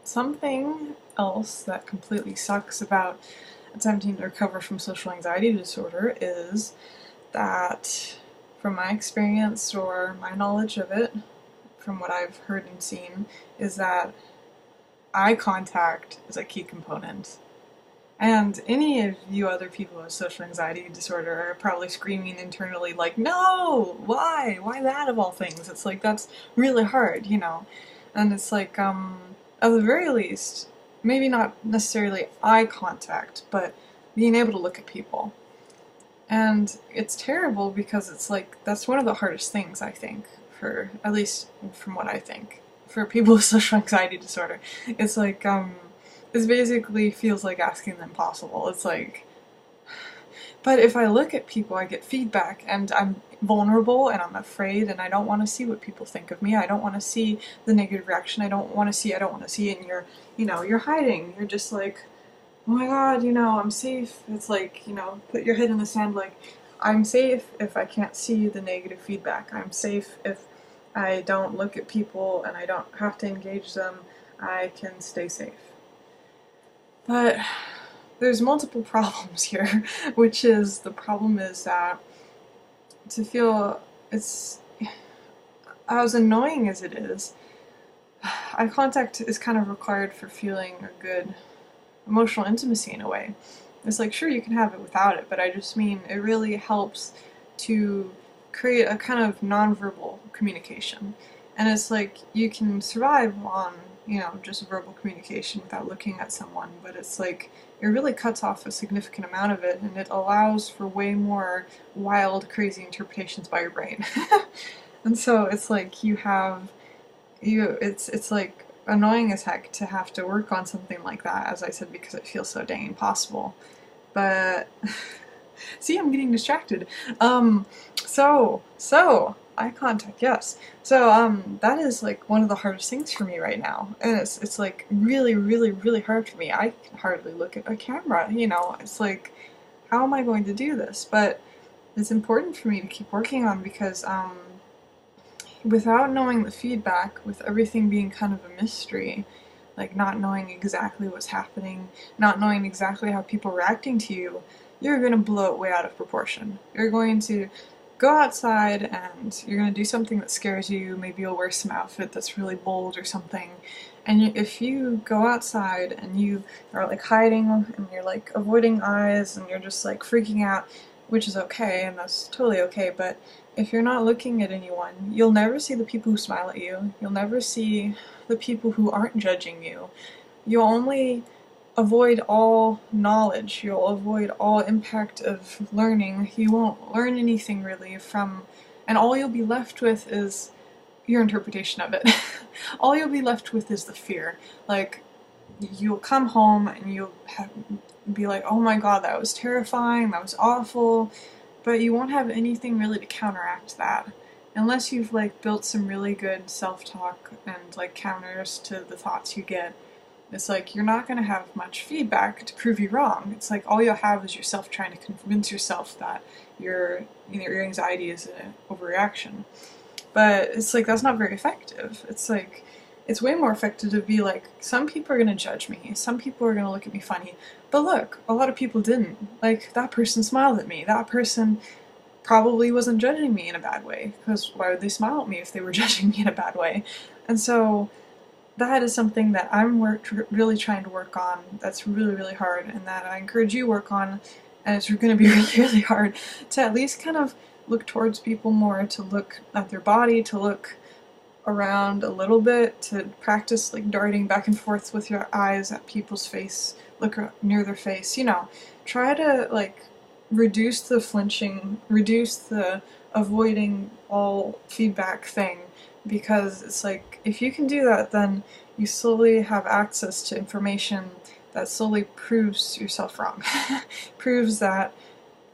Something else that completely sucks about attempting to recover from social anxiety disorder is that, from my experience or my knowledge of it, from what I've heard and seen, is that eye contact is a key component. And any of you other people with social anxiety disorder are probably screaming internally like, no, why? Why that of all things? It's like, that's really hard, you know? And it's like, at the very least, maybe not necessarily eye contact, but being able to look at people. And it's terrible because it's like, that's one of the hardest things, I think, for, at least from what I think, for people with social anxiety disorder. It's like, this basically feels like asking the impossible. It's like, but if I look at people, I get feedback, and I'm vulnerable, and I'm afraid, and I don't want to see what people think of me. I don't want to see the negative reaction. I don't want to see, and you're hiding. You're just like, oh my god, I'm safe. It's like, put your head in the sand like, I'm safe if I can't see the negative feedback. I'm safe if I don't look at people and I don't have to engage them. I can stay safe. But there's multiple problems here, which is, the problem is that to feel it's, as annoying as it is, eye contact is kind of required for feeling a good emotional intimacy in a way. It's like, sure, you can have it without it, but I just mean it really helps to create a kind of nonverbal communication. And it's like, you can survive on, just verbal communication without looking at someone, but it's like, it really cuts off a significant amount of it, and it allows for way more wild, crazy interpretations by your brain. And so it's like, it's like annoying as heck to have to work on something like that, as I said, because it feels so dang impossible. But see, I'm getting distracted. So eye contact, yes. So that is like one of the hardest things for me right now, and it's like really, really, really hard for me. I can hardly look at a camera. It's like, how am I going to do this? But it's important for me to keep working on, because without knowing the feedback, with everything being kind of a mystery, like not knowing exactly what's happening, not knowing exactly how people are reacting to you, you're going to blow it way out of proportion. You're going to go outside and you're going to do something that scares you. Maybe you'll wear some outfit that's really bold or something. And if you go outside and you are like hiding and you're like avoiding eyes and you're just like freaking out, which is okay, and that's totally okay, but if you're not looking at anyone, you'll never see the people who smile at you. You'll never see the people who aren't judging you. You'll only avoid all knowledge. You'll avoid all impact of learning. You won't learn anything really from, and all you'll be left with is your interpretation of it. All you'll be left with is the fear. Like, you'll come home and be like, oh my god, that was terrifying, that was awful, but you won't have anything really to counteract that. Unless you've like built some really good self-talk and like counters to the thoughts you get, it's like, you're not going to have much feedback to prove you wrong. It's like, all you'll have is yourself trying to convince yourself that your anxiety is an overreaction. But it's like, that's not very effective. It's like, it's way more effective to be like, some people are going to judge me, some people are going to look at me funny, but look, a lot of people didn't. Like, that person smiled at me, that person probably wasn't judging me in a bad way, because why would they smile at me if they were judging me in a bad way? And so that is something that I'm really trying to work on, that's really, really hard, and that I encourage you to work on, and it's going to be really, really hard, to at least kind of look towards people more, to look at their body, to look around a little bit, to practice like darting back and forth with your eyes at people's face, look near their face, try to like reduce the flinching, reduce the avoiding all feedback thing, because it's like, if you can do that, then you slowly have access to information that slowly proves yourself wrong. Proves that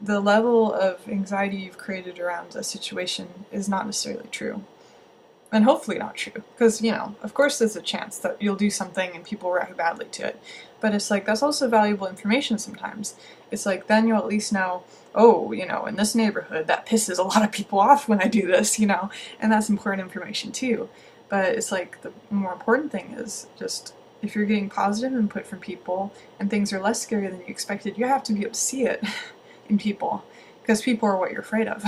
the level of anxiety you've created around a situation is not necessarily true. And hopefully not true, because, of course there's a chance that you'll do something and people react badly to it. But it's like, that's also valuable information sometimes. It's like, then you'll at least know, oh, in this neighborhood, that pisses a lot of people off when I do this, and that's important information too. But it's like, the more important thing is just if you're getting positive input from people and things are less scary than you expected, you have to be able to see it in people, because people are what you're afraid of.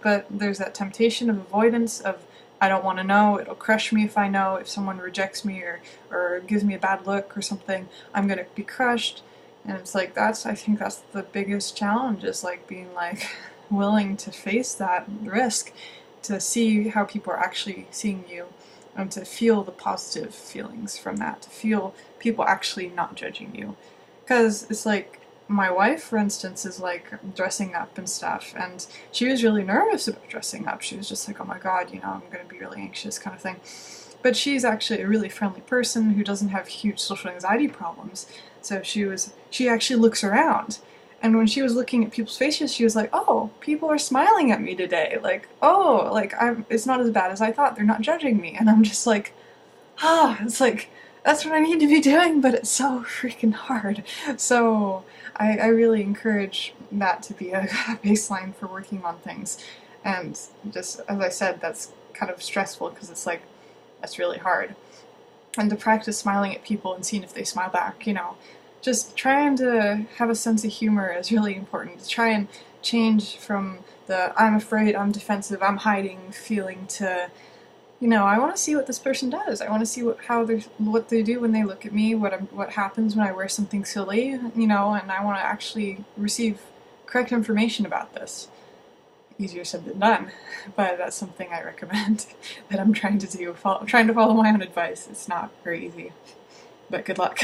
But there's that temptation of avoidance of, I don't want to know, it'll crush me if I know, if someone rejects me or gives me a bad look or something, I'm gonna be crushed. And it's like, I think that's the biggest challenge, is like being like willing to face that risk, to see how people are actually seeing you, and to feel the positive feelings from that, to feel people actually not judging you. Because it's like, my wife, for instance, is like dressing up and stuff, and she was really nervous about dressing up. She was just like, oh my god, you know, I'm gonna be really anxious, kind of thing. But she's actually a really friendly person who doesn't have huge social anxiety problems. So she actually looks around. And when she was looking at people's faces, she was like, oh, people are smiling at me today. Like, oh, like, it's not as bad as I thought. They're not judging me. And I'm just like, it's like, that's what I need to be doing, but it's so freaking hard. So I really encourage that to be a baseline for working on things. And just, as I said, that's kind of stressful, because it's like, that's really hard. And to practice smiling at people and seeing if they smile back, you know, just trying to have a sense of humor is really important. To try and change from the I'm afraid, I'm defensive, I'm hiding feeling to, you know, I want to see what this person does. I want to see what they do when they look at me, what happens when I wear something silly, you know, and I want to actually receive correct information about this. Easier said than done, but that's something I recommend that I'm trying to do. Trying to follow my own advice. It's not very easy, but good luck.